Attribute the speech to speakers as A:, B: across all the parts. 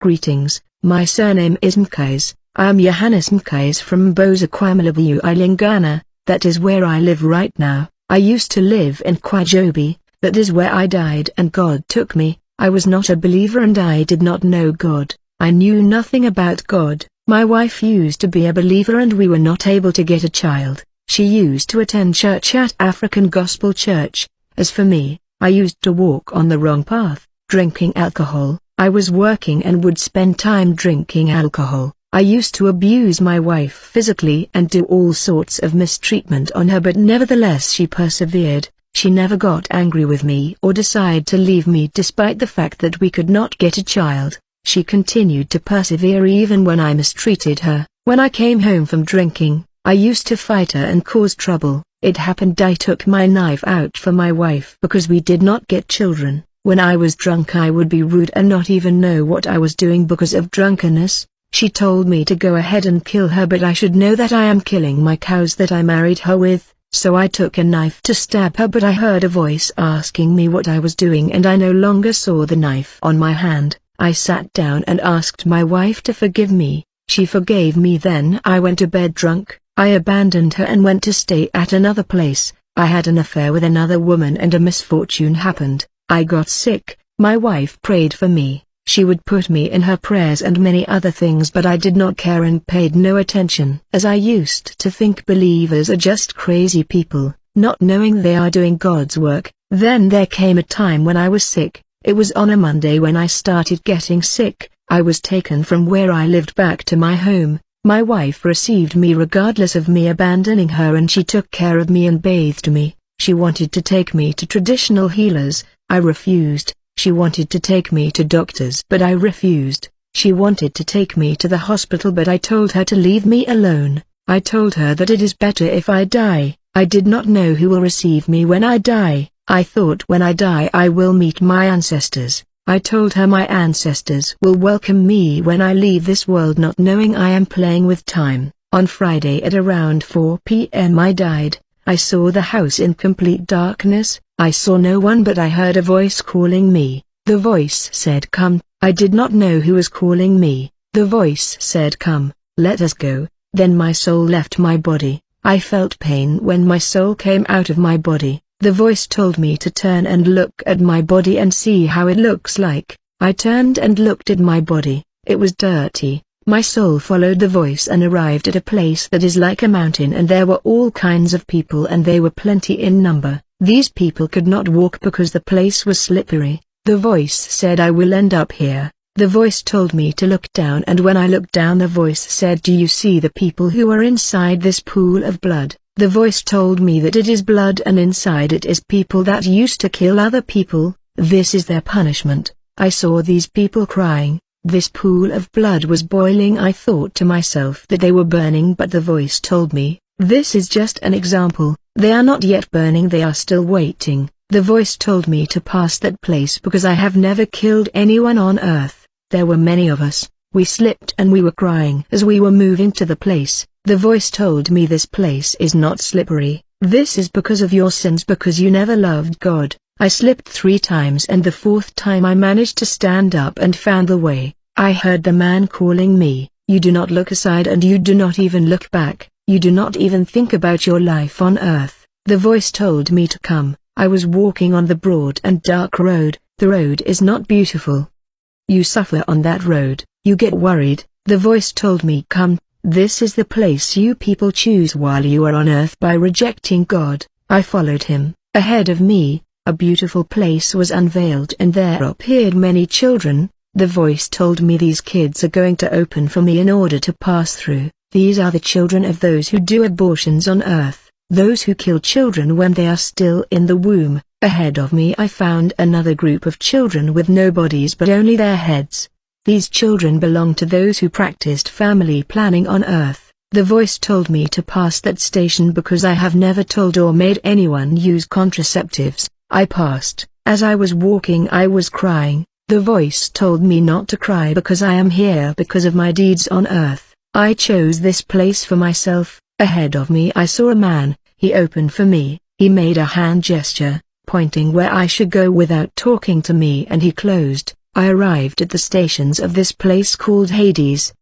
A: Greetings, my surname is Mkhize. I am Johannes Mkhize from Mboza Kwamalabu Ilingana, that is where I live right now. I used to live in Kwajobi, that is where I died and God took me. I was not a believer and I did not know God. I knew nothing about God. My wife used to be a believer and we were not able to get a child. She used to attend church at African Gospel Church. As for me, I used to walk on the wrong path, drinking alcohol. I was working and would spend time drinking alcohol. I used to abuse my wife physically and do all sorts of mistreatment on her, but nevertheless she persevered. She never got angry with me or decided to leave me despite the fact that we could not get a child. She continued to persevere even when I mistreated her. When I came home from drinking, I used to fight her and cause trouble. It happened I took my knife out for my wife because we did not get children. When I was drunk I would be rude and not even know what I was doing because of drunkenness. She told me to go ahead and kill her, but I should know that I am killing my cows that I married her with, so I took a knife to stab her, but I heard a voice asking me what I was doing and I no longer saw the knife on my hand. I sat down and asked my wife to forgive me. She forgave me. Then I went to bed drunk. I abandoned her and went to stay at another place. I had an affair with another woman and a misfortune happened. I got sick. My wife prayed for me. She would put me in her prayers and many other things, but I did not care and paid no attention, as I used to think believers are just crazy people, not knowing they are doing God's work. Then there came a time when I was sick. It was on a Monday when I started getting sick. I was taken from where I lived back to my home. My wife received me regardless of me abandoning her, and she took care of me and bathed me. She wanted to take me to traditional healers. I refused. She wanted to take me to doctors, but I refused. She wanted to take me to the hospital, but I told her to leave me alone. I told her that it is better if I die. I did not know who will receive me when I die. I thought when I die I will meet my ancestors. I told her my ancestors will welcome me when I leave this world, not knowing I am playing with time. On Friday at around 4 p.m. I died. I saw the house in complete darkness. I saw no one, but I heard a voice calling me. The voice said, "Come." I did not know who was calling me. The voice said, "Come, let us go." Then my soul left my body. I felt pain when my soul came out of my body. The voice told me to turn and look at my body and see how it looks like. I turned and looked at my body. It was dirty. My soul followed the voice and arrived at a place that is like a mountain, and there were all kinds of people and they were plenty in number. These people could not walk because the place was slippery. The voice said, "I will end up here." The voice told me to look down, and when I looked down the voice said, "Do you see the people who are inside this pool of blood?" The voice told me that it is blood and inside it is people that used to kill other people. This is their punishment. I saw these people crying. This pool of blood was boiling. I thought to myself that they were burning, but the voice told me, "This is just an example. They are not yet burning, they are still waiting." The voice told me to pass that place because I have never killed anyone on earth. There were many of us. We slipped and we were crying as we were moving to the place. The voice told me, "This place is not slippery. This is because of your sins, because you never loved God." I slipped 3 times and the 4th time I managed to stand up and found the way. I heard the man calling me, "You do not look aside and you do not even look back. You do not even think about your life on earth." The voice told me to come. I was walking on the broad and dark road. The road is not beautiful. You suffer on that road, you get worried. The voice told me, "Come, this is the place you people choose while you are on earth by rejecting God." I followed him. Ahead of me, a beautiful place was unveiled and there appeared many children. The voice told me, "These kids are going to open for me in order to pass through. These are the children of those who do abortions on earth, those who kill children when they are still in the womb." Ahead of me I found another group of children with no bodies but only their heads. These children belong to those who practiced family planning on earth. The voice told me to pass that station because I have never told or made anyone use contraceptives. I passed. As I was walking I was crying. The voice told me not to cry because I am here because of my deeds on earth. I chose this place for myself. Ahead of me I saw a man. He opened for me. He made a hand gesture, pointing where I should go without talking to me, and he closed. I arrived at the stations of this place called Hades.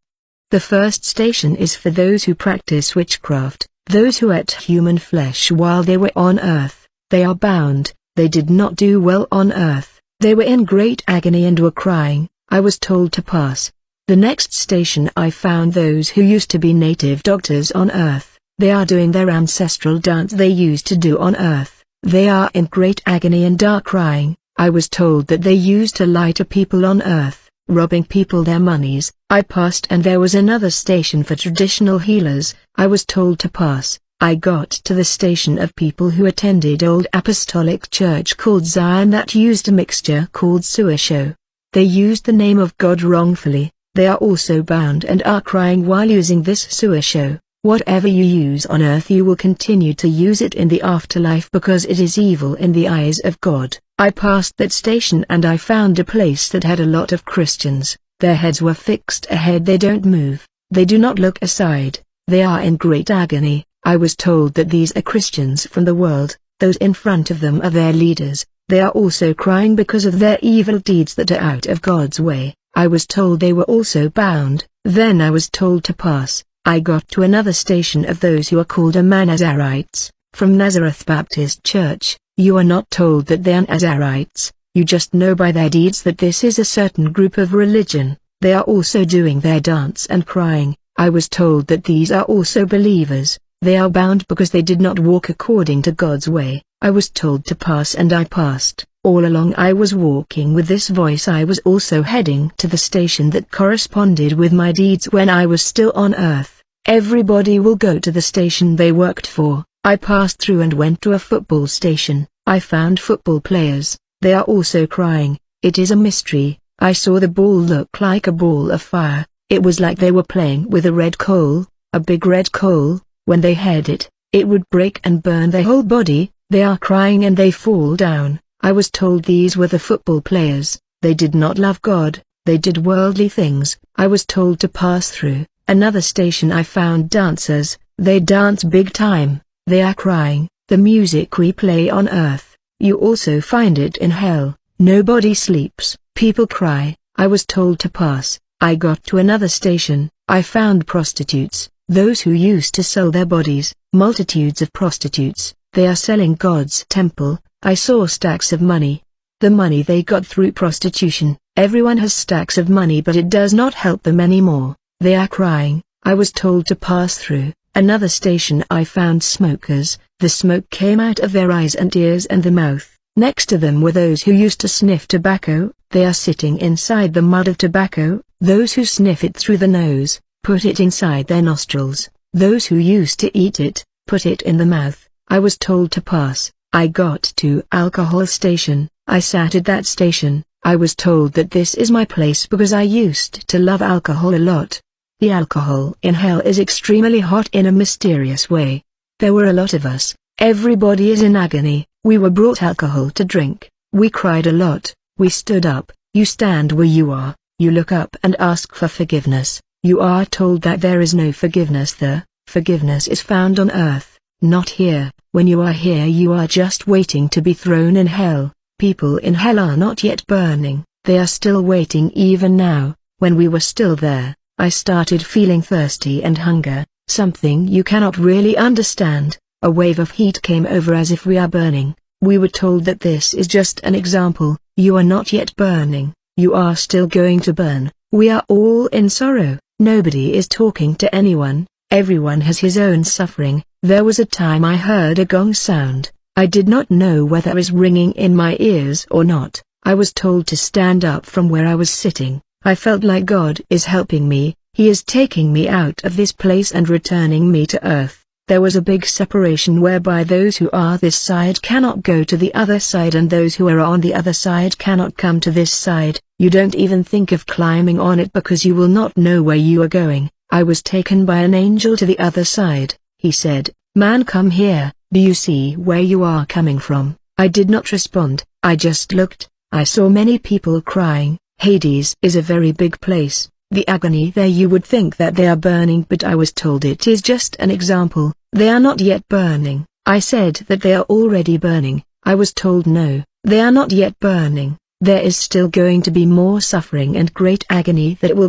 A: The first station is for those who practice witchcraft, those who ate human flesh while they were on earth. They are bound, they did not do well on earth, they were in great agony and were crying. I was told to pass. The next station I found those who used to be native doctors on earth. They are doing their ancestral dance they used to do on earth. They are in great agony and are crying. I was told that they used to lie to people on earth, robbing people their monies. I passed and there was another station for traditional healers. I was told to pass. I got to the station of people who attended old apostolic church called Zion that used a mixture called Suisho. They used the name of God wrongfully. They are also bound and are crying while using this Suisho. Whatever you use on earth you will continue to use it in the afterlife because it is evil in the eyes of God. I passed that station and I found a place that had a lot of Christians. Their heads were fixed ahead, they don't move, they do not look aside, they are in great agony. I was told that these are Christians from the world, those in front of them are their leaders. They are also crying because of their evil deeds that are out of God's way. I was told they were also bound. Then I was told to pass. I got to another station of those who are called Nazarites, from Nazareth Baptist Church. You are not told that they are Nazarites, you just know by their deeds that this is a certain group of religion. They are also doing their dance and crying. I was told that these are also believers. They are bound because they did not walk according to God's way. I was told to pass and I passed. All along I was walking with this voice. I was also heading to the station that corresponded with my deeds when I was still on earth. Everybody will go to the station they worked for. I passed through and went to a football station. I found football players. They are also crying. It is a mystery. I saw the ball look like a ball of fire. It was like they were playing with a red coal, a big red coal. When they had it, it would break and burn their whole body. They are crying and they fall down. I was told these were the football players. They did not love God, they did worldly things. I was told to pass through. Another station I found dancers. They dance big time. They are crying. The music we play on earth, you also find it in hell. Nobody sleeps. People cry. I was told to pass. I got to another station. I found prostitutes. Those who used to sell their bodies, multitudes of prostitutes. They are selling God's temple. I saw stacks of money. The money they got through prostitution. Everyone has stacks of money but it does not help them anymore. They are crying. I was told to pass through. Another station I found smokers. The smoke came out of their eyes and ears and the mouth. Next to them were those who used to sniff tobacco. They are sitting inside the mud of tobacco. Those who sniff it through the nose, put it inside their nostrils. Those who used to eat it, put it in the mouth. I was told to pass. I got to alcohol station. I sat at that station. I was told that this is my place because I used to love alcohol a lot. The alcohol in hell is extremely hot in a mysterious way. There were a lot of us. Everybody is in agony. We were brought alcohol to drink. We cried a lot. We stood up. You stand where you are. You look up and ask for forgiveness. You are told that there is no forgiveness there. Forgiveness is found on earth, not here. When you are here you are just waiting to be thrown in hell. People in hell are not yet burning. They are still waiting even now. When we were still there, I started feeling thirsty and hunger, something you cannot really understand. A wave of heat came over as if we are burning. We were told that this is just an example. You are not yet burning. You are still going to burn. We are all in sorrow. Nobody is talking to anyone. Everyone has his own suffering. There was a time I heard a gong sound. I did not know whether it was ringing in my ears or not. I was told to stand up from where I was sitting. I felt like God is helping me. He is taking me out of this place and returning me to earth. There was a big separation whereby those who are this side cannot go to the other side and those who are on the other side cannot come to this side. You don't even think of climbing on it because you will not know where you are going. I was taken by an angel to the other side. He said, "Man, come here. Do you see where you are coming from?" I did not respond. I just looked. I saw many people crying. Hades is a very big place. The agony there, you would think that they are burning, but I was told it is just an example. They are not yet burning. I said that they are already burning. I was told no, they are not yet burning. there is still going to be more suffering and great agony that will